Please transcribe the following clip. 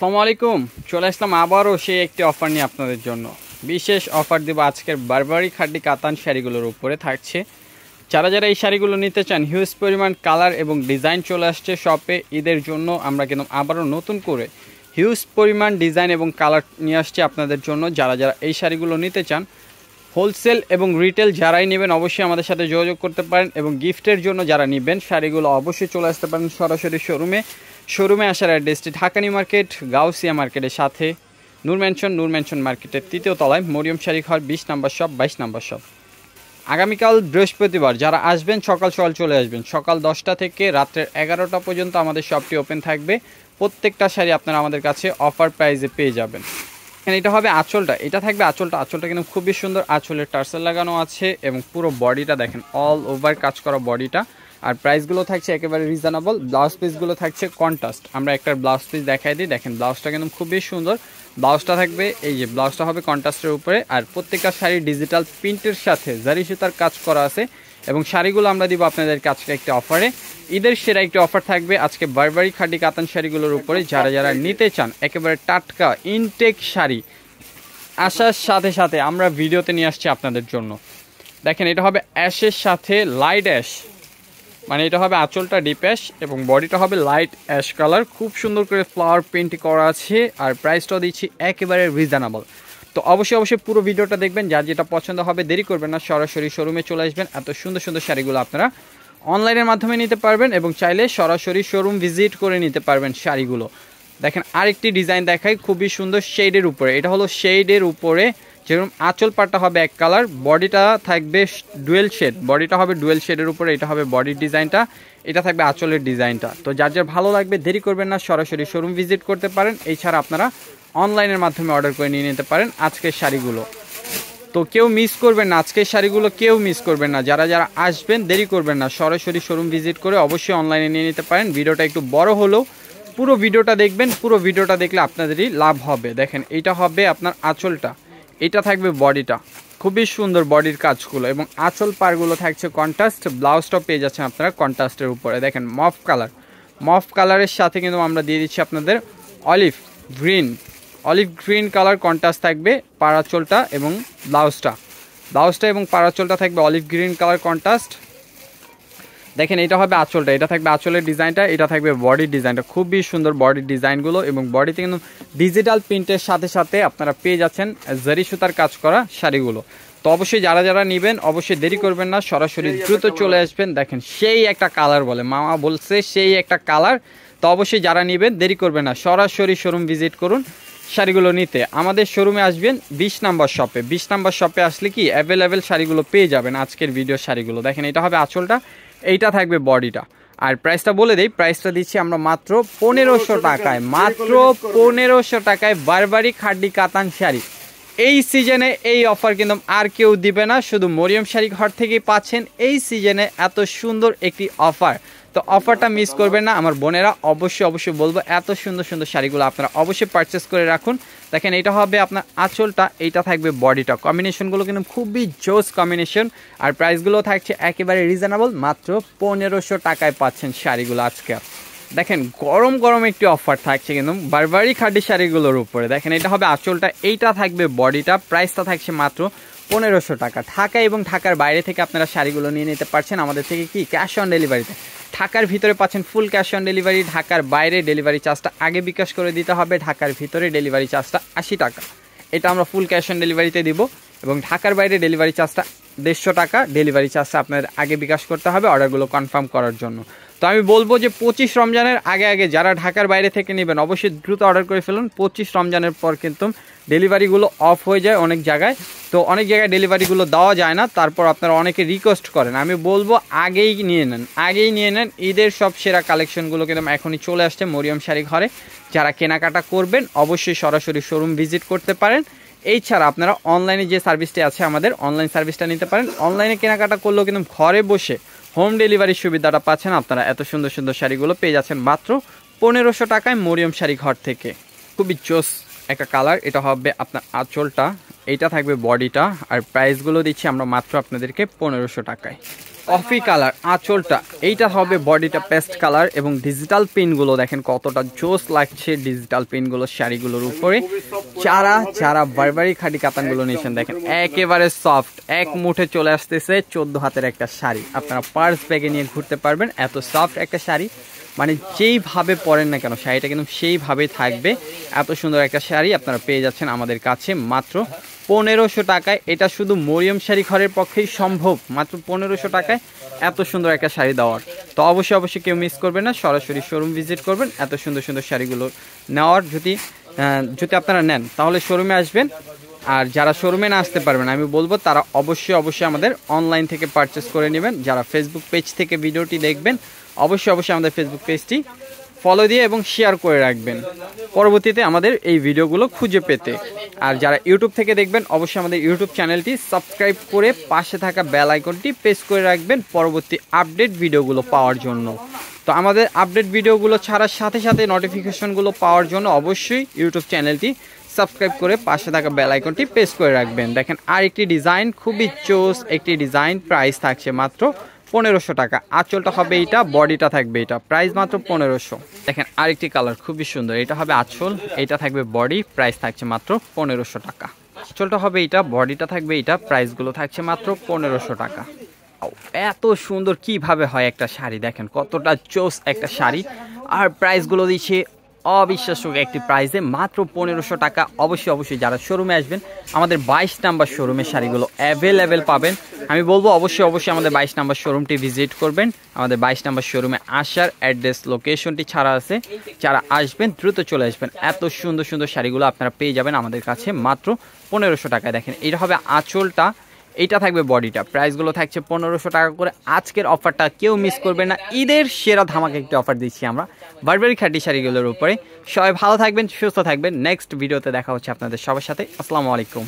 আসসালামু আলাইকুম। চলে আসলাম আবারও সেই একটি অফার নিয়ে আপনাদের জন্য। বিশেষ অফার দেব আজকের বারবারি খাড্ডি কাতান শাড়িগুলোর উপরে থাকছে। যারা যারা এই শাড়িগুলো নিতে চান, হিউজ পরিমাণ কালার এবং ডিজাইন চলে আসছে শপে ঈদের জন্য। আমরা কিন্তু আবারও নতুন করে হিউজ পরিমাণ ডিজাইন এবং কালার নিয়ে আসছি আপনাদের জন্য। যারা যারা এই শাড়িগুলো নিতে চান, হোলসেল এবং রিটেল যারাই নেবেন অবশ্যই আমাদের সাথে যোগাযোগ করতে পারেন। এবং গিফটের জন্য যারা নেবেন শাড়িগুলো অবশ্যই চলে আসতে পারেন সরাসরি শোরুমে আসার অ্যাড্রেসটি ঢাকা নিউ মার্কেট, গাউসিয়া মার্কেটের সাথে নূর ম্যানশন মার্কেটের ৩য় তলায়, মরিয়ম শাড়ি ঘর, ২০ নম্বর শপ, ২২ নম্বর শপ। আগামীকাল বৃহস্পতিবার যারা আসবেন সকাল চলে আসবেন। সকাল 10টা থেকে রাত্রের 11টা পর্যন্ত আমাদের শপটি ওপেন থাকবে। প্রত্যেকটা শাড়ি আপনারা আমাদের কাছে অফার প্রাইসে পেয়ে যাবেন। এটা হবে আঁচলটা, এটা থাকবে আঁচলটা কিন্তু খুবই সুন্দর। আঁচলের টার্সেল লাগানো আছে এবং পুরো বডিটা দেখেন অল ওভার কাজ করা বডিটা। আর প্রাইসগুলো থাকছে একেবারে রিজনেবল। ব্লাউজ পিসগুলো থাকছে কন্ট্রাস্ট। আমরা একটা ব্লাউজ পিস দেখাই দিই, দেখেন ব্লাউজটা কিন্তু খুবই সুন্দর। ব্লাউজটা থাকবে, এই যে ব্লাউজটা হবে কন্ট্রাস্টের উপরে। আর প্রত্যেকটা শাড়ি ডিজিটাল প্রিন্টের সাথে জারি সুতার কাজ করা আছে। এবং শাড়িগুলো আমরা দিব আপনাদেরকে আজকে একটি অফারে, ঈদের সেরা একটি অফার থাকবে আজকে বারবারি খাড্ডি কাতান শাড়িগুলোর উপরে। যারা যারা নিতে চান একেবারে টাটকা ইনটেক শাড়ি, আসার সাথে সাথে আমরা ভিডিওতে নিয়ে আসছি আপনাদের জন্য। দেখেন এটা হবে অ্যাশের সাথে লাইট অ্যাশ, মানে এটা হবে আঁচলটা ডিপ অ্যাশ এবং বডিটা হবে লাইট অ্যাশ কালার। খুব সুন্দর করে ফ্লাওয়ার প্রিন্ট করা আছে। আর প্রাইসটাও দিচ্ছি একেবারে রিজনেবল। তো অবশ্যই পুরো ভিডিওটা দেখবেন। যার যেটা পছন্দ হবে দেরি করবেন না, সরাসরি শোরুমে চলে আসবেন। এত সুন্দর সুন্দর শাড়িগুলো আপনারা অনলাইনের মাধ্যমে নিতে পারবেন এবং চাইলে সরাসরি শোরুম ভিজিট করে নিতে পারবেন শাড়িগুলো। দেখেন আরেকটি ডিজাইন দেখাই, খুবই সুন্দর শেডের উপরে। এটা হলো শেডের উপরে, যেরকম আঁচল পাটটা হবে এক কালার, বডিটা থাকবে ডুয়েল শেড। বডিটা হবে ডুয়েল শেডের উপরে, এটা হবে বডির ডিজাইনটা, এটা থাকবে আঁচলের ডিজাইনটা। তো যার যার ভালো লাগবে দেরি করবেন না, সরাসরি শোরুম ভিজিট করতে পারেন। এছাড়া আপনারা অনলাইনের মাধ্যমে অর্ডার করে নিয়ে নিতে পারেন আজকের শাড়িগুলো। তো কেউ মিস করবেন না, আজকের শাড়িগুলো কেউ মিস করবেন না। যারা যারা আসবেন দেরি করবেন না, সরাসরি শোরুম ভিজিট করে অবশ্যই অনলাইনে নিয়ে নিতে পারেন। ভিডিওটা একটু বড় হলেও পুরো ভিডিওটা দেখবেন, পুরো ভিডিওটা দেখলে আপনাদেরই লাভ হবে। দেখেন এইটা হবে আপনার আঁচলটা, এটা থাকবে বডিটা, খুবই সুন্দর বডির কাজগুলো এবং আঁচল পারগুলো থাকছে কন্ট্রাস্ট। ব্লাউজটাও পেয়ে যাচ্ছেন আপনারা কন্ট্রাস্টের উপরে। দেখেন মফ কালারের সাথে কিন্তু আমরা দিয়ে দিচ্ছি আপনাদের অলিভ গ্রিন কালার কন্ট্রাস্ট থাকবে পাড়াচলটা এবং ব্লাউজটা এবং পাড়াচলটা থাকবে অলিভ গ্রিন কালার কন্ট্রাস্ট। দেখেন এটা হবে আঁচলটা, এটা থাকবে আঁচলের ডিজাইনটা, এটা থাকবে বডির ডিজাইনটা। খুবই সুন্দর বডির ডিজাইনগুলো এবং বডিতে কিন্তু ডিজিটাল প্রিন্টের সাথে সাথে আপনারা পেয়ে যাচ্ছেন জারি সুতার কাজ করা শাড়িগুলো। তো অবশ্যই যারা যারা নেবেন অবশ্যই দেরি করবেন না, সরাসরি দ্রুত চলে আসবেন। দেখেন সেই একটা কালার, বলে মামা বলছে সেই একটা কালার। তো অবশ্যই যারা নেবেন দেরি করবেন না, সরাসরি শোরুম ভিজিট করুন শাড়িগুলো নিতে। আমাদের শোরুমে আসবেন 20 নম্বর শপে। 20 নম্বর শপে আসলে কি অ্যাভেলেবেল শাড়িগুলো পেয়ে যাবেন আজকের ভিডিওর শাড়িগুলো। দেখেন এটা হবে আঁচলটা, এইটা থাকবে বডিটা। আর প্রাইসটা বলে দেই, প্রাইসটা দিচ্ছি আমরা মাত্র 1500 টাকায়, মাত্র 1500 টাকায় বারবারি খাড্ডি কাতান শাড়ি। এই সিজনে এই অফার কিন্তু আর কেউ দিবে না, শুধু মরিয়ম শাড়ি ঘর থেকেই পাচ্ছেন এই সিজনে এত সুন্দর একটি অফার। তো অফারটা মিস করবেন না আমার বোনেরা, অবশ্যই বলবো এত সুন্দর সুন্দর শাড়িগুলো আপনারা অবশ্যই পারচেস করে রাখুন। দেখেন এটা হবে আপনার আঁচলটা, এইটা থাকবে বডিটা। কম্বিনেশনগুলো কিন্তু খুবই জোস কম্বিনেশন। আর প্রাইসগুলো থাকছে একেবারে রিজনেবল, মাত্র 1500 টাকায় পাচ্ছেন শাড়িগুলো আজকে। দেখেন গরম একটি অফার থাকছে কিন্তু বারবারি খাড্ডি শাড়িগুলোর উপরে। দেখেন এটা হবে আঁচলটা, এইটা থাকবে বডিটা। প্রাইসটা থাকছে মাত্র 1500 টাকা। ঢাকা এবং ঢাকার বাইরে থেকে আপনারা শাড়িগুলো নিয়ে নিতে পারছেন আমাদের থেকে কি ক্যাশ অন ডেলিভারিতে। ঢাকার ভিতরে পাচ্ছেন ফুল ক্যাশ অন ডেলিভারি, ঢাকার বাইরে ডেলিভারি চার্জটা আগে বিকাশ করে দিতে হবে, ঢাকার ভিতরে ডেলিভারি চার্জটা 80 টাকা, এটা আমরা ফুল ক্যাশ অন ডেলিভারিতে দিব। এবং ঢাকার বাইরে ডেলিভারি চার্জটা 150 টাকা, ডেলিভারি চার্জটা আপনাদের আগে বিকাশ করতে হবে অর্ডারগুলো কনফার্ম করার জন্য। তো আমি বলবো যে 25 রমজানের আগে যারা ঢাকার বাইরে থেকে নেবেন অবশ্যই দ্রুত অর্ডার করে ফেলুন। 25 রমজানের পর কিন্তু ডেলিভারিগুলো অফ হয়ে যায় অনেক জায়গায়, তো অনেক জায়গায় ডেলিভারিগুলো দেওয়া যায় না। তারপর আপনারা অনেকে রিকোয়েস্ট করেন, আমি বলবো আগেই নিয়ে নেন। ঈদের সব সেরা কালেকশনগুলো কিন্তু এখনই চলে আসছে মরিয়ম শাড়ি ঘরে। যারা কেনাকাটা করবেন অবশ্যই সরাসরি শোরুম ভিজিট করতে পারেন। এছাড়া আপনারা অনলাইনে যে সার্ভিসটি আছে আমাদের অনলাইন সার্ভিসটা নিতে পারেন। অনলাইনে কেনাকাটা করলেও কিন্তু ঘরে বসে হোম ডেলিভারির সুবিধাটা পাচ্ছেন আপনারা। এত সুন্দর সুন্দর শাড়িগুলো পেয়ে যাচ্ছেন মাত্র 1500 টাকায় মরিয়ম শাড়ি ঘর থেকে। খুবই জোস একটা কালার, এটা হবে আপনার আঁচলটা, এইটা থাকবে বডিটা। আর প্রাইসগুলো দিচ্ছি আমরা মাত্র আপনাদেরকে 1500 টাকায়। কফি কালার আঁচলটা, এইটা হবে বডিটা পেস্ট কালার এবং ডিজিটাল পিনগুলো দেখেন কতটা জোস লাগছে ডিজিটাল পিনগুলো শাড়িগুলোর উপরে। যারা বারবারি খাঁটি কাতানগুলো নিয়েছেন দেখেন একেবারে সফট, এক মুঠে চলে আসতেছে 14 হাতের একটা শাড়ি, আপনারা পার্স ব্যাগে নিয়ে ঘুরতে পারবেন। এত সফট একটা শাড়ি, মানে যেইভাবে পরেন না কেন শাড়িটা কিন্তু সেইভাবেই থাকবে। এত সুন্দর একটা শাড়ি আপনারা পেয়ে যাচ্ছেন আমাদের কাছে মাত্র 1500 টাকায়। এটা শুধু মরিয়ম শাড়ি ঘরের পক্ষেই সম্ভব, মাত্র 1500 টাকায় এত সুন্দর একটা শাড়ি দেওয়ার। তো অবশ্যই কেউ মিস করবেন না, সরাসরি শোরুম ভিজিট করবেন এত সুন্দর সুন্দর শাড়িগুলো নেওয়ার। যদি আপনারা নেন তাহলে শোরুমে আসবেন, আর যারা শোরুমে না আসতে পারবেন আমি বলবো তারা অবশ্যই আমাদের অনলাইন থেকে পারচেস করে নেবেন। যারা ফেসবুক পেজ থেকে ভিডিওটি দেখবেন অবশ্যই আমাদের ফেসবুক পেজটি ফলো দিয়ে এবং শেয়ার করে রাখবেন পরবর্তীতে আমাদের এই ভিডিওগুলো খুঁজে পেতে। আর যারা ইউটিউব থেকে দেখবেন অবশ্যই আমাদের ইউটিউব চ্যানেলটি সাবস্ক্রাইব করে পাশে থাকা বেল আইকনটি প্রেস করে রাখবেন পরবর্তী আপডেট ভিডিওগুলো পাওয়ার জন্য। তো আমাদের আপডেট ভিডিওগুলো ছাড়ার সাথে সাথে নোটিফিকেশনগুলো পাওয়ার জন্য অবশ্যই ইউটিউব চ্যানেলটি সাবস্ক্রাইব করে পাশে থাকা বেল আইকনটি প্রেস করে রাখবেন। দেখেন আরেকটি ডিজাইন, খুবই চোস একটি ডিজাইন, প্রাইস থাকছে মাত্র 1500 টাকা। আঁচলটা হবে এইটা, বডিটা থাকবে এটা, প্রাইস মাত্র 1500। দেখেন আরেকটি কালার খুবই সুন্দর, এটা হবে আঁচল, এটা থাকবে বডি, প্রাইস থাকছে মাত্র 1500 টাকা। আঁচলটা হবে এটা, বডিটা থাকবে এটা, প্রাইসগুলো থাকছে মাত্র 1500 টাকা। এত সুন্দর কিভাবে হয় একটা শাড়ি, দেখেন কতটা চোস একটা শাড়ি, আর প্রাইসগুলো দিচ্ছে অবিশ্বাস্য একটি প্রাইসে মাত্র 1500 টাকা। অবশ্যই যারা শোরুমে আসবেন আমাদের 22 নাম্বার শোরুমে শাড়িগুলো অ্যাভেলেবেল পাবেন। আমি বলবো অবশ্যই আমাদের 22 নাম্বার শোরুমটি ভিজিট করবেন। আমাদের 22 নাম্বার শোরুমে আসার অ্যাড্রেস লোকেশনটি ছাড়া আছে, যারা আসবেন দ্রুত চলে আসবেন। এত সুন্দর সুন্দর শাড়িগুলো আপনারা পেয়ে যাবেন আমাদের কাছে মাত্র 1500 টাকায়। দেখেন এটা হবে আঁচলটা, এইটা থাকবে বডিটা, প্রাইসগুলো থাকছে 1500 টাকা করে। আজকের অফারটা কেউ মিস করবে না, ঈদের সেরা ধামাকা একটি অফার দিচ্ছি আমরা বারবারি খাঁটি শাড়িগুলোর উপরে। সবাই ভালো থাকবেন, সুস্থ থাকবেন, নেক্সট ভিডিওতে দেখা হচ্ছে আপনাদের সবার সাথে। আসসালামু আলাইকুম।